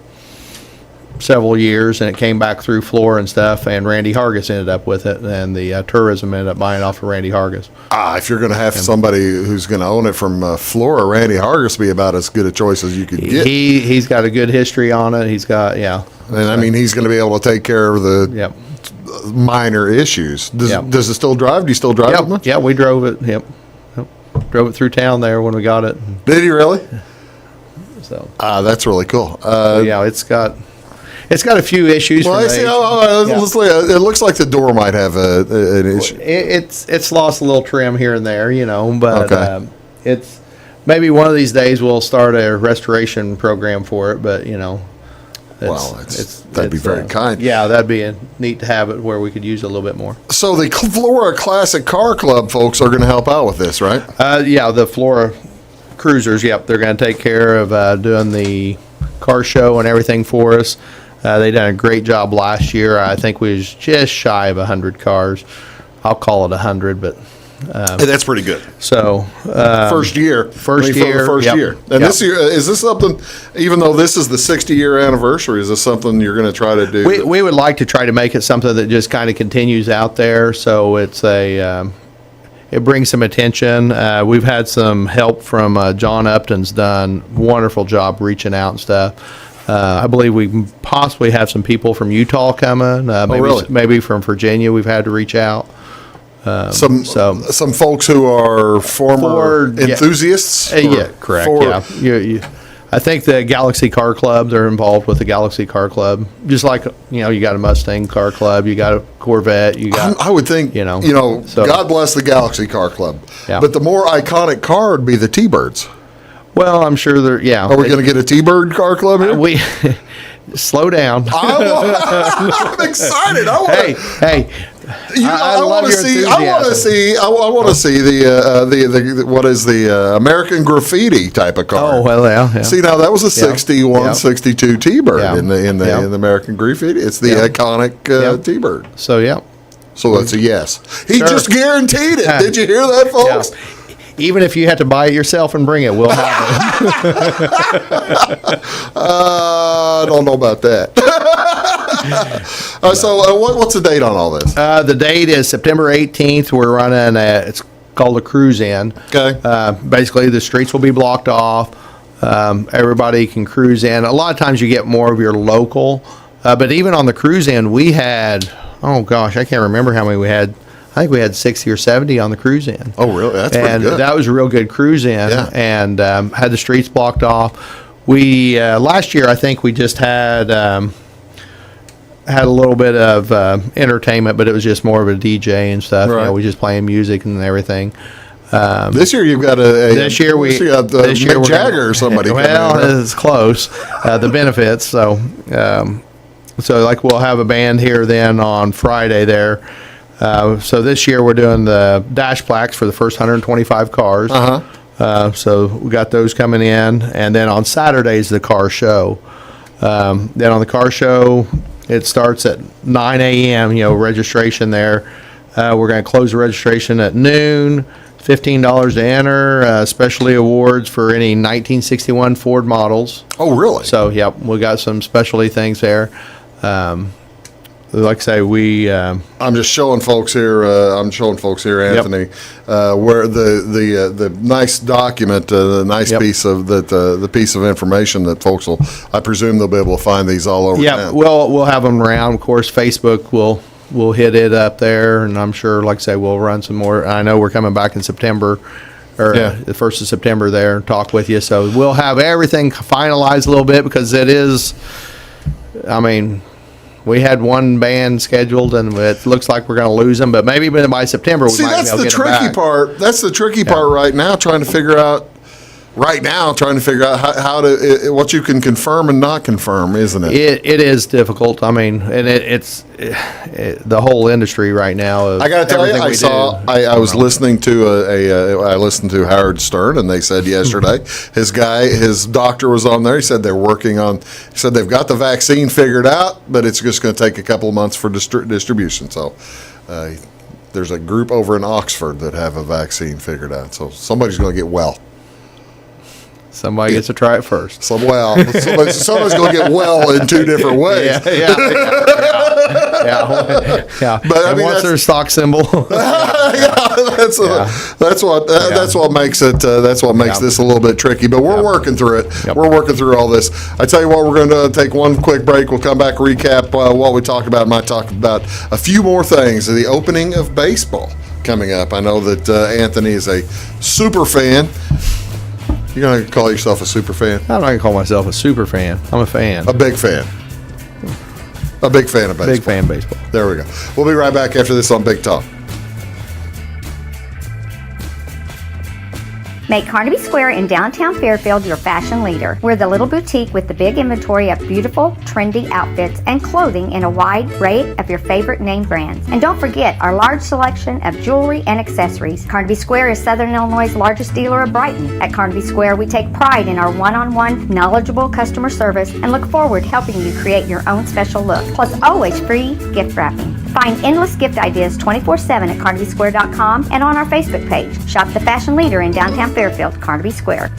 several years, and it came back through Flora and stuff, and Randy Hargis ended up with it, and the tourism ended up buying off of Randy Hargis. If you're going to have somebody who's going to own it from Flora, Randy Hargis be about as good a choice as you could get. He's got a good history on it. He's got, yeah. And I mean, he's going to be able to take care of the minor issues. Does it still drive? Do you still drive it much? Yeah, we drove it. Yep. Drove it through town there when we got it. Did you really? So. That's really cool. Yeah, it's got a few issues. Well, it looks like the door might have an issue. It's lost a little trim here and there, but Okay. it's maybe one of these days we'll start a restoration program for it. But that'd be very kind. Yeah, that'd be neat to have it where we could use it a little bit more. So the Flora Classic Car Club folks are going to help out with this, right? Yeah, the Flora Cruisers. Yep, they're going to take care of doing the car show and everything for us. They done a great job last year. I think we was just shy of 100 cars. I'll call it 100, but Hey, that's pretty good. so First year. first For the year, first yep, year. And yep. this year, is this something, even though this is the 60-year anniversary, is this something you're going to try to do? we would like to try to make it something that just kind of continues out there. So it's it brings some attention. We've had some help from John Upton's done a wonderful job reaching out and stuff. I believe we possibly have some people from Utah coming. Really? Maybe from Virginia. We've had to reach out. Some folks who are former enthusiasts? Yeah, correct. Yeah. I think the Galaxy Car Club, they're involved with the Galaxy Car Club. Just like, you got a Mustang Car Club, you got a Corvette, you got... I would think, so- God bless the Galaxy Car Club. Yeah. But the more iconic car would be the T-Birds. Well, I'm sure they're, yeah. Are we going to get a T-Bird car club here? We slow down. I'm excited. Hey. I want to see. I want to see the what is the American Graffiti type of car. Oh well, yeah. See, now that was a 61, 62 T-Bird Yeah. in the American Graffiti. It's the iconic T-Bird. So yeah. So that's a yes. He Sure. just guaranteed it. Did you hear that, folks? Yeah. Even if you had to buy it yourself and bring it, we'll have it. I don't know about that. So what's the date on all this? The date is September 18th. We're running it's called a cruise in. Okay. Basically, the streets will be blocked off. Everybody can cruise in. A lot of times you get more of your local. But even on the cruise in, we had, oh gosh, I can't remember how many we had. I think we had 60 or 70 on the cruise in. Oh, really? That's pretty good. And that was a real good cruise in. Yeah. And had the streets blocked off. We last year, I think we just had a little bit of entertainment, but it was just more of a DJ and stuff. Right. We just playing music and everything. This year you've got this year Mick Jagger or somebody. Well, it's close. The benefits. So like we'll have a band here then on Friday there. So this year we're doing the dash plaques for the first 125 cars. So we got those coming in, and then on Saturdays the car show. Then on the car show, it starts at 9 a.m. Registration there. We're going to close the registration at noon. $15 to enter. Specialty awards for any 1961 Ford models. Oh, really? So yep, we got some specialty things there. Like I say, I'm just showing folks here. Anthony, where the nice document, the nice piece of the piece of information that folks will. I presume they'll be able to find these all over town. We'll have them around. Of course, Facebook will we'll hit it up there, and I'm sure, like I say, we'll run some more. I know we're coming back in September, or the 1st of September there, and talk with you. So we'll have everything finalized a little bit, because it is, I mean, we had one band scheduled, and it looks like we're going to lose them, but maybe by September we might be able to get them back. Part. That's the tricky part right now, trying to figure out how to what you can confirm and not confirm, isn't it? It is difficult. I mean, and it's the whole industry right now. I got to tell you, I was listening to I listened to Howard Stern, and they said yesterday his doctor was on there. He said they're working on. He said they've got the vaccine figured out, but it's just going to take a couple of months for distribution. So. There's a group over in Oxford that have a vaccine figured out. So somebody's going to get well. Somebody gets to try it first. Somebody's going to get well in two different ways. Yeah. But I mean, what's their stock symbol? That's what makes it. That's what makes this a little bit tricky. But we're working through it. We're working through all this. I tell you what, we're going to take one quick break. We'll come back, recap what we talked about. Might talk about a few more things. The opening of baseball coming up. I know that Anthony is a super fan. You're going to call yourself a super fan? I'm not going to call myself a super fan. I'm a fan. A big fan. A big fan of baseball. Big fan of baseball. There we go. We'll be right back after this on Big Talk. Make Carnaby Square in downtown Fairfield your fashion leader. We're the little boutique with the big inventory of beautiful, trendy outfits and clothing in a wide array of your favorite name brands. And don't forget our large selection of jewelry and accessories. Carnaby Square is Southern Illinois' largest dealer of Brighton. At Carnaby Square, we take pride in our one-on-one, knowledgeable customer service and look forward to helping you create your own special look. Plus, always free gift wrapping. Find endless gift ideas 24/7 at CarnabySquare.com and on our Facebook page. Shop the fashion leader in downtown Fairfield, Carnaby Square.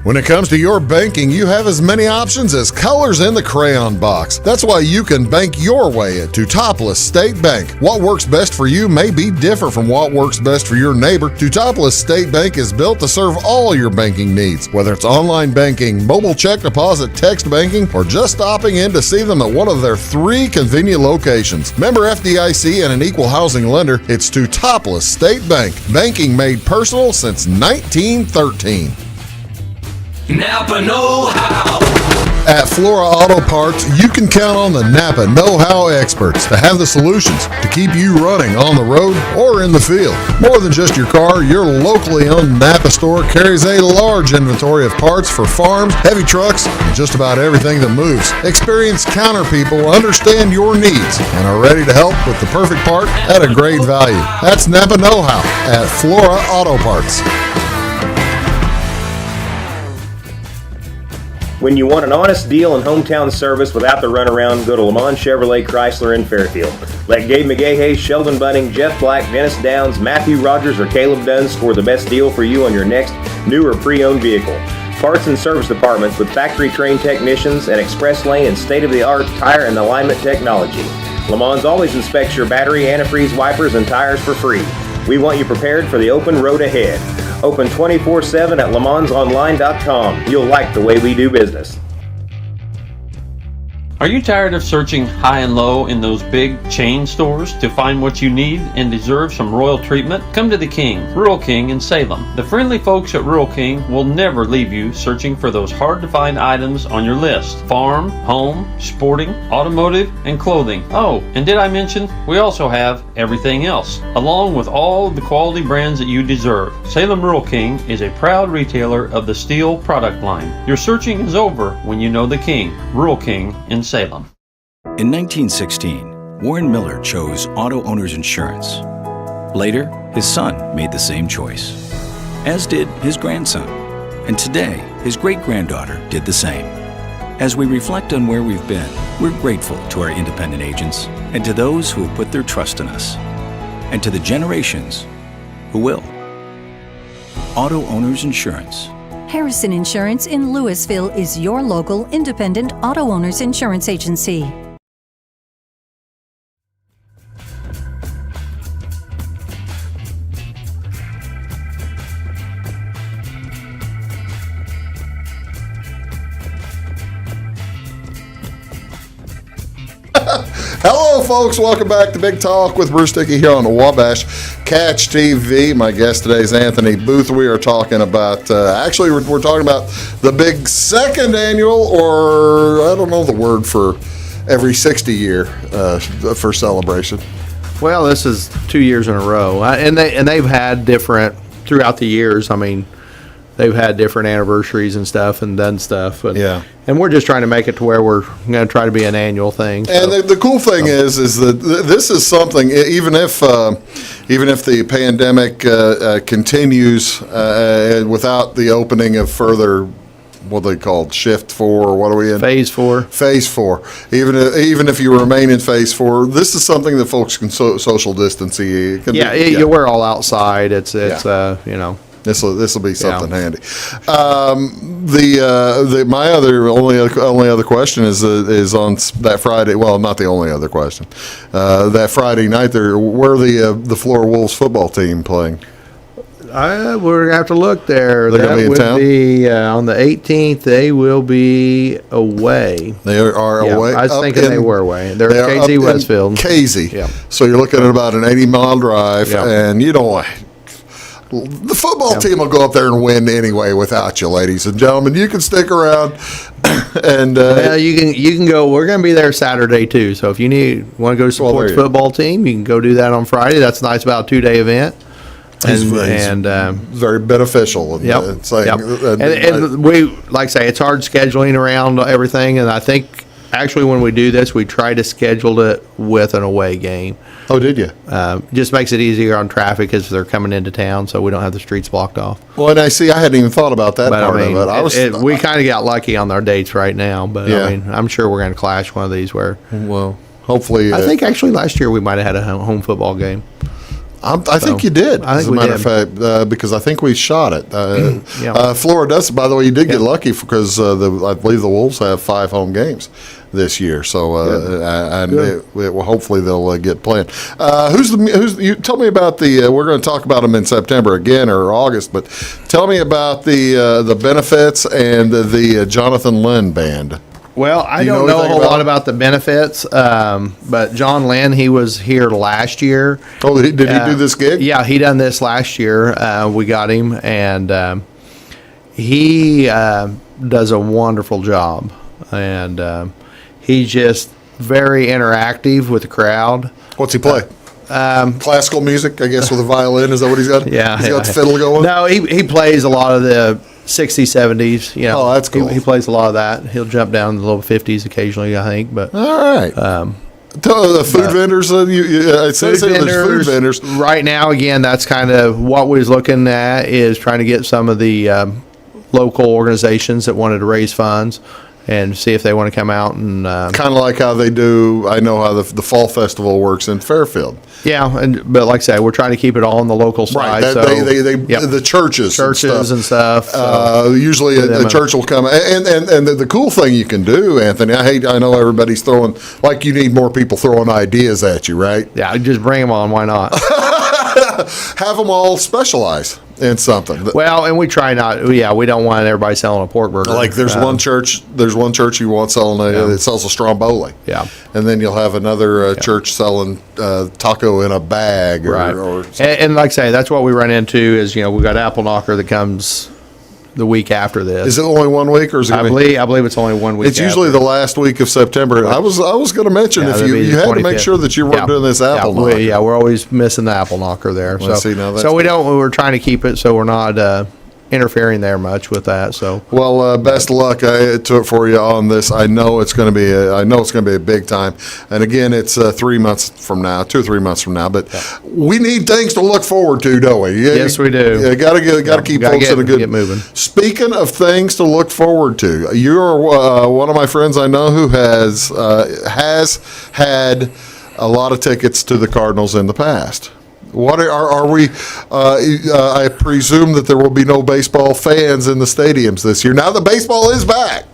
When it comes to your banking, you have as many options as colors in the crayon box. That's why you can bank your way at Teutopolis State Bank. What works best for you may be different from what works best for your neighbor. Teutopolis State Bank is built to serve all your banking needs, whether it's online banking, mobile check deposit, text banking, or just stopping in to see them at one of their 3 convenient locations. Member FDIC and an equal housing lender, it's Teutopolis State Bank. Banking made personal since 1913. Napa know-how. At Flora Auto Parts, you can count on the Napa know-how experts to have the solutions to keep you running on the road or in the field. More than just your car, your locally owned Napa store carries a large inventory of parts for farms, heavy trucks, and just about everything that moves. Experienced counter people understand your needs and are ready to help with the perfect part at a great value. That's Napa know-how at Flora Auto Parts. When you want an honest deal and hometown service without the runaround, go to Lamont Chevrolet Chrysler in Fairfield. Let Gabe McGahey, Sheldon Bunning, Jeff Black, Dennis Downs, Matthew Rogers, or Caleb Dunn score the best deal for you on your next new or pre-owned vehicle. Parts and service departments with factory-trained technicians and express lane and state-of-the-art tire and alignment technology. Lamont always inspects your battery, antifreeze, wipers, and tires for free. We want you prepared for the open road ahead. Open 24/7 at LeMansOnline.com. You'll like the way we do business. Are you tired of searching high and low in those big chain stores to find what you need and deserve some royal treatment? Come to the King, Rural King in Salem. The friendly folks at Rural King will never leave you searching for those hard to find items on your list. Farm, home, sporting, automotive, and clothing. Oh, and did I mention we also have everything else, along with all the quality brands that you deserve. Salem Rural King is a proud retailer of the steel product line. Your searching is over when you know the King, Rural King in Salem. In 1916, Warren Miller chose Auto Owners Insurance. Later, his son made the same choice, as did his grandson. And today, his great-granddaughter did the same. As we reflect on where we've been, we're grateful to our independent agents and to those who have put their trust in us, and to the generations who will. Auto Owners Insurance. Harrison Insurance in Louisville is your local independent auto owners insurance agency. Hello, folks, welcome back to Big Talk with Bruce Dickey here on the Wabash Catch TV. My guest today is Anthony Booth. We are talking about, actually, we're talking about the big second annual, or I don't know the word for every 60 year for celebration. Well, this is 2 years in a row, and they've had different throughout the years. I mean, they've had different anniversaries and stuff and done stuff. But, yeah. And we're just trying to make it to where we're going to try to be an annual thing. And the cool thing is that this is something, even if the pandemic continues without the opening of further, what they called shift 4, or what are we in? Phase 4. Phase 4. Even if you remain in phase 4, this is something that folks can social distance. We're all outside. It's you know. This will be something handy. My only other question is on that Friday. Well, not the only other question. That Friday night, where the Florida Wolves football team playing? We're going to have to look there. They're going to be in town? Be on the 18th. They will be away. They are away? I was thinking they were away. They're KZ Westfield. KZ. Yeah. So you're looking at about an 80-mile drive, and you know what? The football team will go up there and win anyway without you, ladies and gentlemen. You can stick around, and you can go. We're going to be there Saturday too. So if you want to go support the football team, you can go do that on Friday. That's nice, about a 2-day event. And very beneficial. And we, like I say, it's hard scheduling around everything. And I think actually when we do this, we try to schedule it with an away game. Oh, did you? Just makes it easier on traffic because they're coming into town, so we don't have the streets blocked off. Well, and I hadn't even thought about that part of it. We kind of got lucky on our dates right now, but I mean, I'm sure we're going to clash one of these where. Well, hopefully. I think actually last year we might have had a home football game. I think you did, as a matter of fact, because I think we shot it. Florida does. By the way, you did get lucky because I believe the Wolves have 5 home games this year. So hopefully they'll get playing. You tell me about the? We're going to talk about them in September again or August, but tell me about the benefits and the Jonathan Lynn band. Well, I don't know a whole lot about the benefits, but John Lynn, he was here last year. Oh, did he do this gig? Yeah, he done this last year. We got him, and he does a wonderful job. And he's just very interactive with the crowd. What's he play? Classical music, I guess, with a violin. Is that what he's got? Yeah. He's got the fiddle going? No, he plays a lot of the 60s, 70s. You know, oh, that's cool. He plays a lot of that. He'll jump down to the little 50s occasionally, I think. But all right. The food vendors. It says there's food vendors. Right now, again, that's kind of what we're looking at, is trying to get some of the local organizations that wanted to raise funds and see if they want to come out and kind of like how they do. I know how the fall festival works in Fairfield. Yeah, but like I say, we're trying to keep it all on the local side. Right, the churches and stuff. Usually a church will come, and the cool thing you can do, Anthony. I know everybody's throwing, like, you need more people throwing ideas at you, right? Yeah, just bring them on. Why not? Have them all specialize in something. Well, and we try not. Yeah, we don't want everybody selling a pork burger. Like there's one church you want selling it sells a stromboli. Yeah, and then you'll have another church selling taco in a bag. Or and like I say, that's what we run into. Is we got Apple Knocker that comes the week after this. Is it only 1 week, or is it? I believe it's only 1 week. It's usually the last week of September. I was going to mention if you had to make sure that you weren't doing this Apple Knocker. We're always missing the Apple Knocker there. Well, we're trying to keep it so we're not interfering there much with that. So best of luck for you on this. I know it's going to be a big time. And again, it's 3 months from now, 2 or 3 months from now. But we need things to look forward to, don't we? Yes, we do. You got to keep folks in a good. Get moving. Speaking of things to look forward to, you're one of my friends I know who has had a lot of tickets to the Cardinals in the past. What are we? I presume that there will be no baseball fans in the stadiums this year. Now that baseball is back.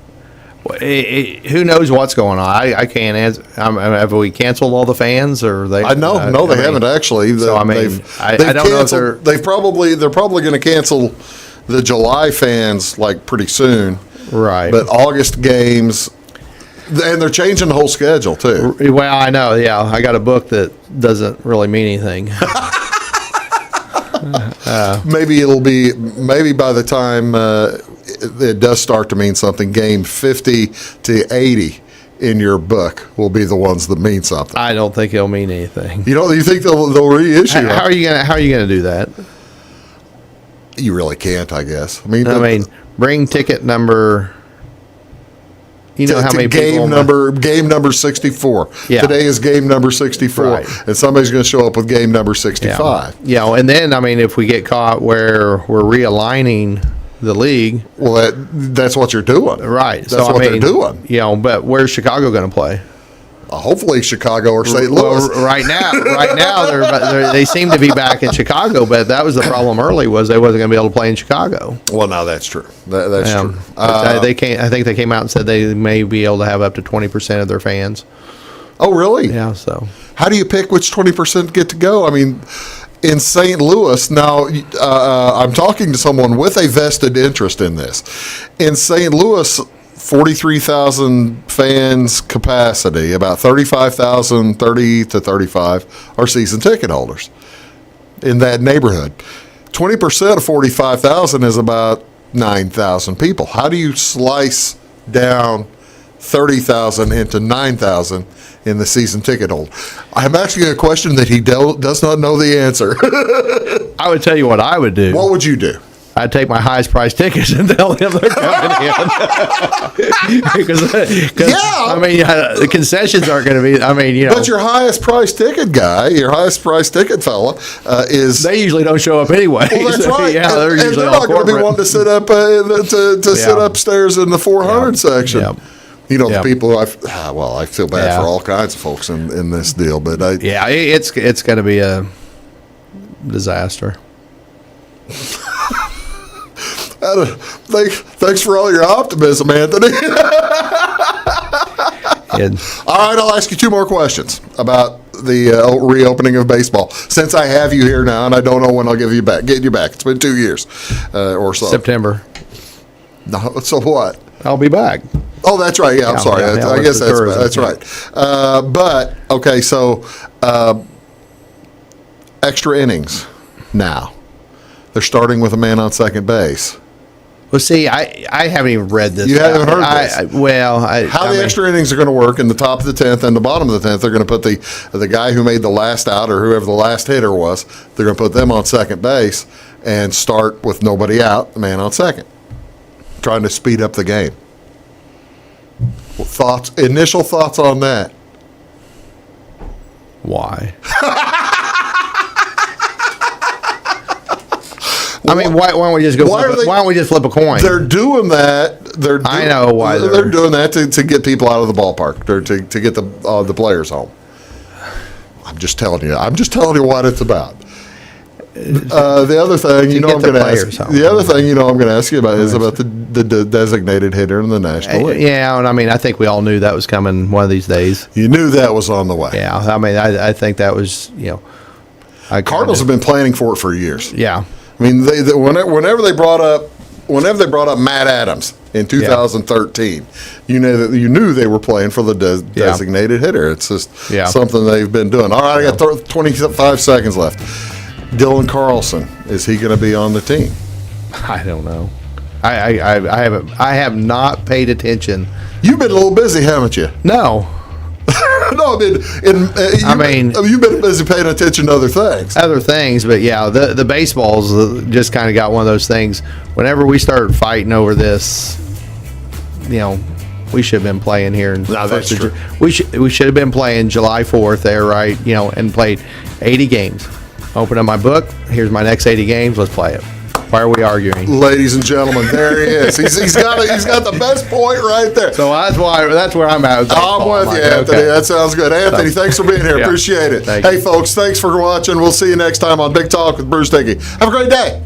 Who knows what's going on? I can't answer. Have we canceled all the fans, or they? I know. No, they haven't actually. I don't know if they're probably going to cancel the July fans like pretty soon. Right. But August games. And they're changing the whole schedule too. Well, I know. Yeah, I got a book that doesn't really mean anything. Maybe by the time it does start to mean something, game 50 to 80 in your book will be the ones that mean something. I don't think it'll mean anything. You think they'll reissue? How are you gonna do that? You really can't, I guess. I mean, bring ticket number. You know how many game number 64. Yeah. Today is game number 64, Right. and somebody's going to show up with game number 65. Yeah, and then if we get caught where we're realigning the league, well, that's what you're doing, right? That's what they're doing. But where's Chicago going to play? Hopefully Chicago or St. Louis. Well, right now they seem to be back in Chicago, but that was the problem early, was they wasn't going to be able to play in Chicago. Well, no, that's true. That's true. They can't. I think they came out and said they may be able to have up to 20% of their fans. Oh, really? Yeah. So how do you pick which 20% get to go? I mean, in St. Louis, now I'm talking to someone with a vested interest in this. In St. Louis, 43,000 fans capacity, about 35,000, 30 to 35 are season ticket holders in that neighborhood. 20% of 45,000 is about 9,000 people. How do you slice down 30,000 into 9,000 in the season ticket holder? I'm asking a question that he does not know the answer. I would tell you what I would do. What would you do? I'd take my highest priced tickets and tell them they're coming in. because the concessions aren't going to be. But your highest priced ticket guy, your highest priced ticket fella, is. They usually don't show up anyway. Well, that's right. Yeah, they're usually not going to be wanting to sit up sit upstairs in the 400 section. Yep. The people. I feel bad for all kinds of folks in this deal, but it's going to be a disaster. Thanks for all your optimism, Anthony. All right, I'll ask you two more questions about the reopening of baseball. Since I have you here now, and I don't know when I'll get you back. It's been 2 years or so. September. No, so what? I'll be back. Oh, that's right. Yeah, I'm sorry. I guess that's right. But okay, so extra innings now. They're starting with a man on second base. Well, see, I haven't even read this. You haven't heard this? How the extra innings are going to work in the top of the 10th and the bottom of the 10th, they're going to put the guy who made the last out or whoever the last hitter was, they're going to put them on second base and start with nobody out, the man on second, trying to speed up the game. Initial thoughts on that? Why? Why don't we just go? Why don't we just flip a coin? They're doing that. I know why they're doing that to get people out of the ballpark or to get the players home. I'm just telling you what it's about. The other thing I'm going to ask. The other thing I'm going to ask you about is about the designated hitter in the National League. Yeah, and I think we all knew that was coming one of these days. You knew that was on the way. Yeah, I think that was Cardinals have been planning for it for years. Yeah. I mean, whenever they brought up Matt Adams in 2013, you knew they were playing for the designated hitter. It's just something they've been doing. All right, I got 25 seconds left. Dylan Carlson, is he going to be on the team? I don't know. I have not paid attention. You've been a little busy, haven't you? No. No, you've been busy paying attention to other things. But yeah, the baseballs just kind of got one of those things. Whenever we started fighting over this, we should have been playing here. No, that's true. We should have been playing July 4th there, right? And played 80 games. Open up my book. Here's my next 80 games. Let's play it. Why are we arguing? Ladies and gentlemen, there he is. He's got the best point right there. So that's where I'm at. I'm with you, Anthony. Okay. That sounds good. Anthony, thanks for being here. Appreciate it. Hey, folks, thanks for watching. We'll see you next time on Big Talk with Bruce Dickey. Have a great day.